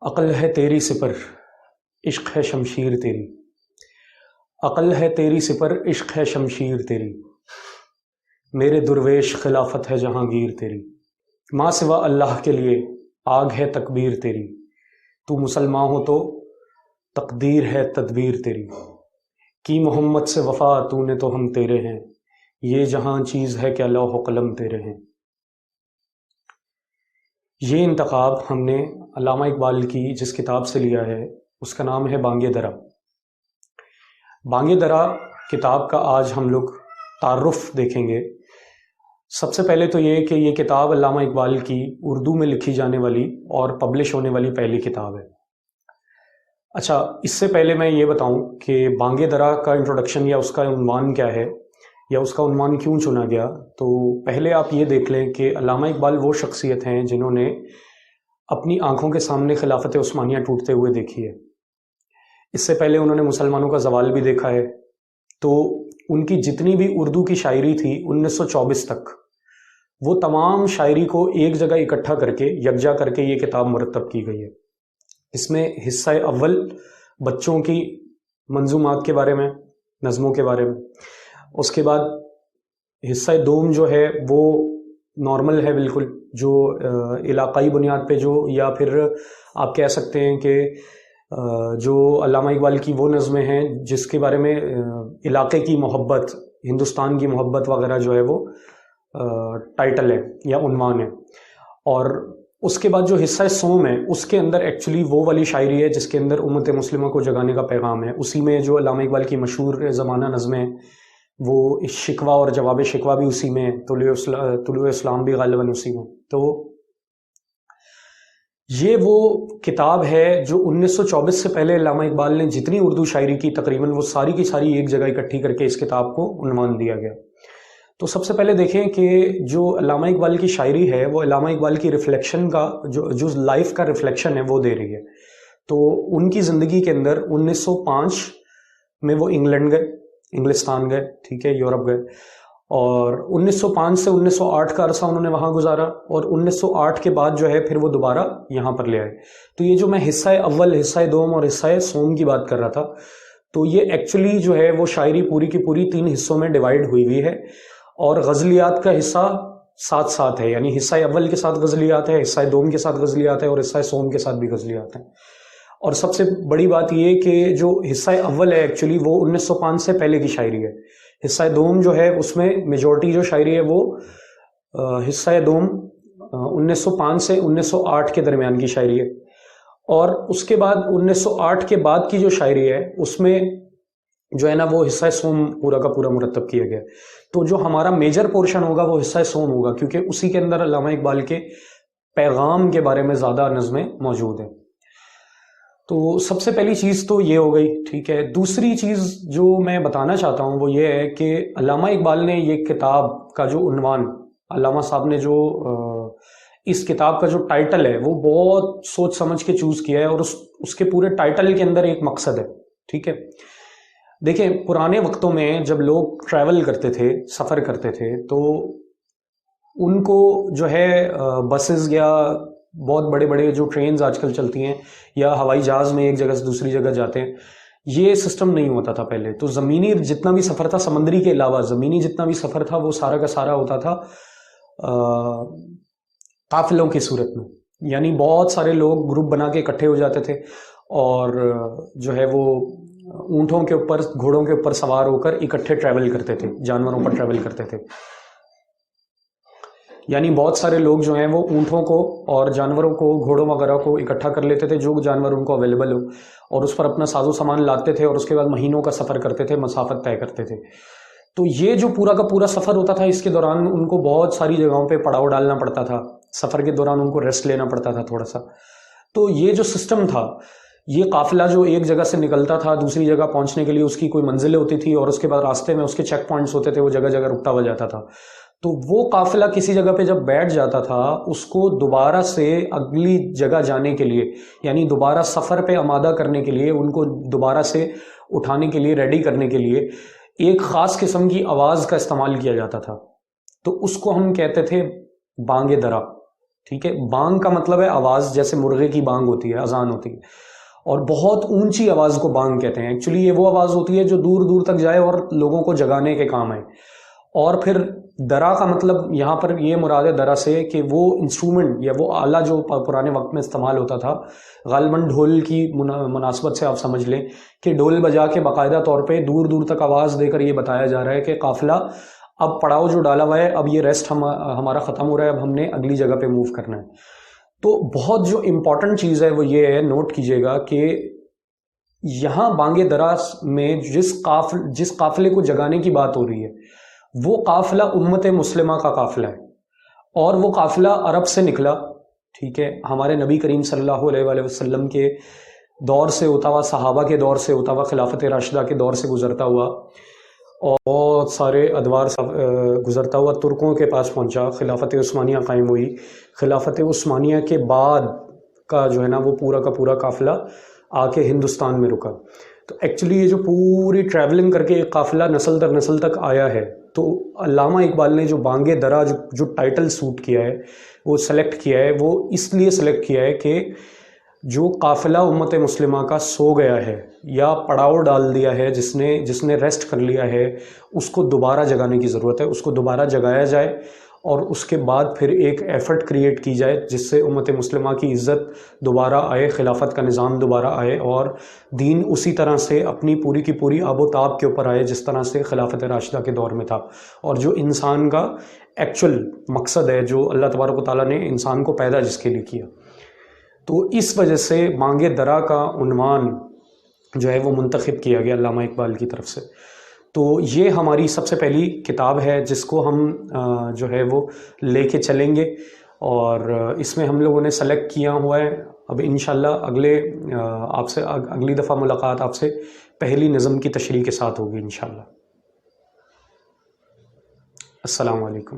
عقل ہے تیری سپر عشق ہے شمشیر تیری، عقل ہے تیری سپر عشق ہے شمشیر تیری، میرے درویش خلافت ہے جہانگیر تیری، ماں سوا اللہ کے لیے آگ ہے تکبیر تیری، تو مسلمان ہو تو تقدیر ہے تدبیر تیری، کی محمد سے وفا تو نے تو ہم تیرے ہیں، یہ جہاں چیز ہے کہ لوح و قلم تیرے ہیں۔ یہ انتخاب ہم نے علامہ اقبال کی جس کتاب سے لیا ہے اس کا نام ہے بانگ درا۔ بانگ درا کتاب کا آج ہم لوگ تعارف دیکھیں گے۔ سب سے پہلے تو یہ کہ یہ کتاب علامہ اقبال کی اردو میں لکھی جانے والی اور پبلش ہونے والی پہلی کتاب ہے۔ اچھا، اس سے پہلے میں یہ بتاؤں کہ بانگ درا کا انٹروڈکشن یا اس کا عنوان کیا ہے یا اس کا عنوان کیوں چنا گیا، تو پہلے آپ یہ دیکھ لیں کہ علامہ اقبال وہ شخصیت ہیں جنہوں نے اپنی آنکھوں کے سامنے خلافت عثمانیہ ٹوٹتے ہوئے دیکھی ہے۔ اس سے پہلے انہوں نے مسلمانوں کا زوال بھی دیکھا ہے، تو ان کی جتنی بھی اردو کی شاعری تھی 1924 تک، وہ تمام شاعری کو ایک جگہ اکٹھا کر کے یکجا کر کے یہ کتاب مرتب کی گئی ہے۔ اس میں حصہ اول بچوں کی منظومات کے بارے میں، نظموں کے بارے میں، اس کے بعد حصہ دوم جو ہے وہ نارمل ہے بالکل، جو علاقائی بنیاد پہ جو، یا پھر آپ کہہ سکتے ہیں کہ جو علامہ اقبال کی وہ نظمیں ہیں جس کے بارے میں علاقے کی محبت، ہندوستان کی محبت وغیرہ جو ہے وہ ٹائٹل ہے یا عنوان ہے۔ اور اس کے بعد جو حصہ سوم ہے اس کے اندر ایکچولی وہ والی شاعری ہے جس کے اندر امت مسلمہ کو جگانے کا پیغام ہے۔ اسی میں جو علامہ اقبال کی مشہور زمانہ نظمیں، وہ شکوہ اور جواب شکوہ بھی اسی میں، طلوع اسلام بھی غالباً اسی میں۔ تو یہ وہ کتاب ہے جو 1924 سے پہلے علامہ اقبال نے جتنی اردو شاعری کی تقریباً وہ ساری کی ساری ایک جگہ اکٹھی کر کے اس کتاب کو عنوان دیا گیا۔ تو سب سے پہلے دیکھیں کہ جو علامہ اقبال کی شاعری ہے وہ علامہ اقبال کی ریفلیکشن کا جو لائف کا ریفلیکشن ہے وہ دے رہی ہے۔ تو ان کی زندگی کے اندر 1905 میں وہ انگلینڈ گئے، انگلستان گئے، ٹھیک ہے، یورپ گئے، اور 1905 سے 1908 کا عرصہ انہوں نے وہاں گزارا، اور 1908 کے بعد جو ہے پھر وہ دوبارہ یہاں پر لے آئے۔ تو یہ جو میں حصہ اول، حصہ دوم اور حصہ سوم کی بات کر رہا تھا، تو یہ ایکچولی جو ہے وہ شاعری پوری کی پوری 3 حصوں میں ڈیوائیڈ ہوئی ہوئی ہے، اور غزلیات کا حصہ ساتھ ساتھ ہے، یعنی حصہ اول کے ساتھ غزلیات ہے، حصہ دوم کے ساتھ غزلیات ہے، اور حصہ سوم کے ساتھ بھی غزلیات ہیں۔ اور سب سے بڑی بات یہ کہ جو حصہ اول ہے ایکچولی وہ 1905 سے پہلے کی شاعری ہے۔ حصہ دوم جو ہے اس میں میجورٹی جو شاعری ہے وہ حصہ دوم 1905 سے 1908 کے درمیان کی شاعری ہے، اور اس کے بعد 1908 کے بعد کی جو شاعری ہے اس میں جو ہے نا وہ حصہ سوم پورا کا پورا مرتب کیا گیا۔ تو جو ہمارا میجر پورشن ہوگا وہ حصہ سوم ہوگا، کیونکہ اسی کے اندر علامہ اقبال کے پیغام کے بارے میں زیادہ نظمیں موجود ہیں۔ تو سب سے پہلی چیز تو یہ ہو گئی، ٹھیک ہے۔ دوسری چیز جو میں بتانا چاہتا ہوں وہ یہ ہے کہ علامہ اقبال نے یہ کتاب کا جو عنوان، علامہ صاحب نے جو اس کتاب کا جو ٹائٹل ہے وہ بہت سوچ سمجھ کے چوز کیا ہے، اور اس کے پورے ٹائٹل کے اندر ایک مقصد ہے، ٹھیک ہے۔ دیکھیں، پرانے وقتوں میں جب لوگ ٹریول کرتے تھے، سفر کرتے تھے، تو ان کو جو ہے بسز یا بہت بڑے بڑے جو ٹرینز آج کل چلتی ہیں یا ہوائی جہاز میں ایک جگہ سے دوسری جگہ جاتے ہیں، یہ سسٹم نہیں ہوتا تھا پہلے۔ تو زمینی جتنا بھی سفر تھا، سمندری کے علاوہ زمینی جتنا بھی سفر تھا وہ سارا کا سارا ہوتا تھا قافلوں کی صورت میں، یعنی بہت سارے لوگ گروپ بنا کے اکٹھے ہو جاتے تھے، اور جو ہے وہ اونٹوں کے اوپر، گھوڑوں کے اوپر سوار ہو کر اکٹھے ٹریول کرتے تھے، جانوروں پر ٹریول کرتے تھے۔ یعنی بہت سارے لوگ جو ہیں وہ اونٹوں کو اور جانوروں کو، گھوڑوں وغیرہ کو اکٹھا کر لیتے تھے، جو جانور ان کو اویلیبل ہو، اور اس پر اپنا ساز و سامان لاتے تھے، اور اس کے بعد مہینوں کا سفر کرتے تھے، مسافت طے کرتے تھے۔ تو یہ جو پورا کا پورا سفر ہوتا تھا، اس کے دوران ان کو بہت ساری جگہوں پہ پڑاؤ ڈالنا پڑتا تھا، سفر کے دوران ان کو ریسٹ لینا پڑتا تھا تھوڑا سا۔ تو یہ جو سسٹم تھا، یہ قافلہ جو ایک جگہ سے نکلتا تھا دوسری جگہ پہنچنے کے لیے اس کی کوئی منزلیں ہوتی تھی، اور اس کے بعد راستے میں اس کے چیک پوائنٹس ہوتے تھے، وہ جگہ جگہ رکتا ہوا جاتا تھا۔ تو وہ قافلہ کسی جگہ پہ جب بیٹھ جاتا تھا، اس کو دوبارہ سے اگلی جگہ جانے کے لیے، یعنی دوبارہ سفر پہ آمادہ کرنے کے لیے، ان کو دوبارہ سے اٹھانے کے لیے، ریڈی کرنے کے لیے ایک خاص قسم کی آواز کا استعمال کیا جاتا تھا۔ تو اس کو ہم کہتے تھے بانگ درا، ٹھیک ہے، بانگ کا مطلب ہے آواز، جیسے مرغے کی بانگ ہوتی ہے، اذان ہوتی ہے، اور بہت اونچی آواز کو بانگ کہتے ہیں۔ ایکچولی یہ وہ آواز ہوتی ہے جو دور دور تک جائے اور لوگوں کو جگانے کے کام آئے۔ اور پھر درا کا مطلب یہاں پر یہ مراد ہے درا سے کہ وہ انسٹرومنٹ یا وہ آلہ جو پرانے وقت میں استعمال ہوتا تھا، غالباً ڈھول کی مناسبت سے آپ سمجھ لیں کہ ڈھول بجا کے باقاعدہ طور پہ دور دور تک آواز دے کر یہ بتایا جا رہا ہے کہ قافلہ اب پڑاؤ جو ڈالا ہوا ہے، اب یہ ریسٹ ہمارا ختم ہو رہا ہے، اب ہم نے اگلی جگہ پہ موو کرنا ہے۔ تو بہت جو امپورٹنٹ چیز ہے وہ یہ ہے، نوٹ کیجئے گا کہ یہاں بانگ درا میں جس قافلے کو جگانے کی بات ہو رہی ہے وہ قافلہ امت مسلمہ کا قافلہ ہے، اور وہ قافلہ عرب سے نکلا، ٹھیک ہے، ہمارے نبی کریم صلی اللہ علیہ وآلہ وسلم کے دور سے ہوتا ہوا، صحابہ کے دور سے ہوتا ہوا، خلافت راشدہ کے دور سے گزرتا ہوا، اور بہت سارے ادوار گزرتا ہوا ترکوں کے پاس پہنچا، خلافت عثمانیہ قائم ہوئی، خلافت عثمانیہ کے بعد کا جو ہے نا وہ پورا کا پورا قافلہ آ کے ہندوستان میں رکا۔ تو ایکچولی یہ جو پوری ٹریولنگ کر کے ایک قافلہ نسل در نسل تک آیا ہے، تو علامہ اقبال نے جو بانگ درا جو ٹائٹل سوٹ کیا ہے، وہ سلیکٹ کیا ہے، وہ اس لیے سلیکٹ کیا ہے کہ جو قافلہ امت مسلمہ کا سو گیا ہے یا پڑاؤ ڈال دیا ہے، جس نے ریسٹ کر لیا ہے، اس کو دوبارہ جگانے کی ضرورت ہے، اس کو دوبارہ جگایا جائے، اور اس کے بعد پھر ایک ایفرٹ کریٹ کی جائے جس سے امت مسلمہ کی عزت دوبارہ آئے، خلافت کا نظام دوبارہ آئے، اور دین اسی طرح سے اپنی پوری کی پوری آب و تاب کے اوپر آئے جس طرح سے خلافت راشدہ کے دور میں تھا، اور جو انسان کا ایکچول مقصد ہے، جو اللہ تبارک و تعالیٰ نے انسان کو پیدا جس کے لیے کیا۔ تو اس وجہ سے بانگ درا کا عنوان جو ہے وہ منتخب کیا گیا علامہ اقبال کی طرف سے۔ تو یہ ہماری سب سے پہلی کتاب ہے جس کو ہم جو ہے وہ لے کے چلیں گے، اور اس میں ہم لوگوں نے سلیکٹ کیا ہوا ہے۔ اب انشاءاللہ آپ سے اگلی دفعہ ملاقات آپ سے پہلی نظم کی تشریح کے ساتھ ہوگی انشاءاللہ۔ السلام علیکم۔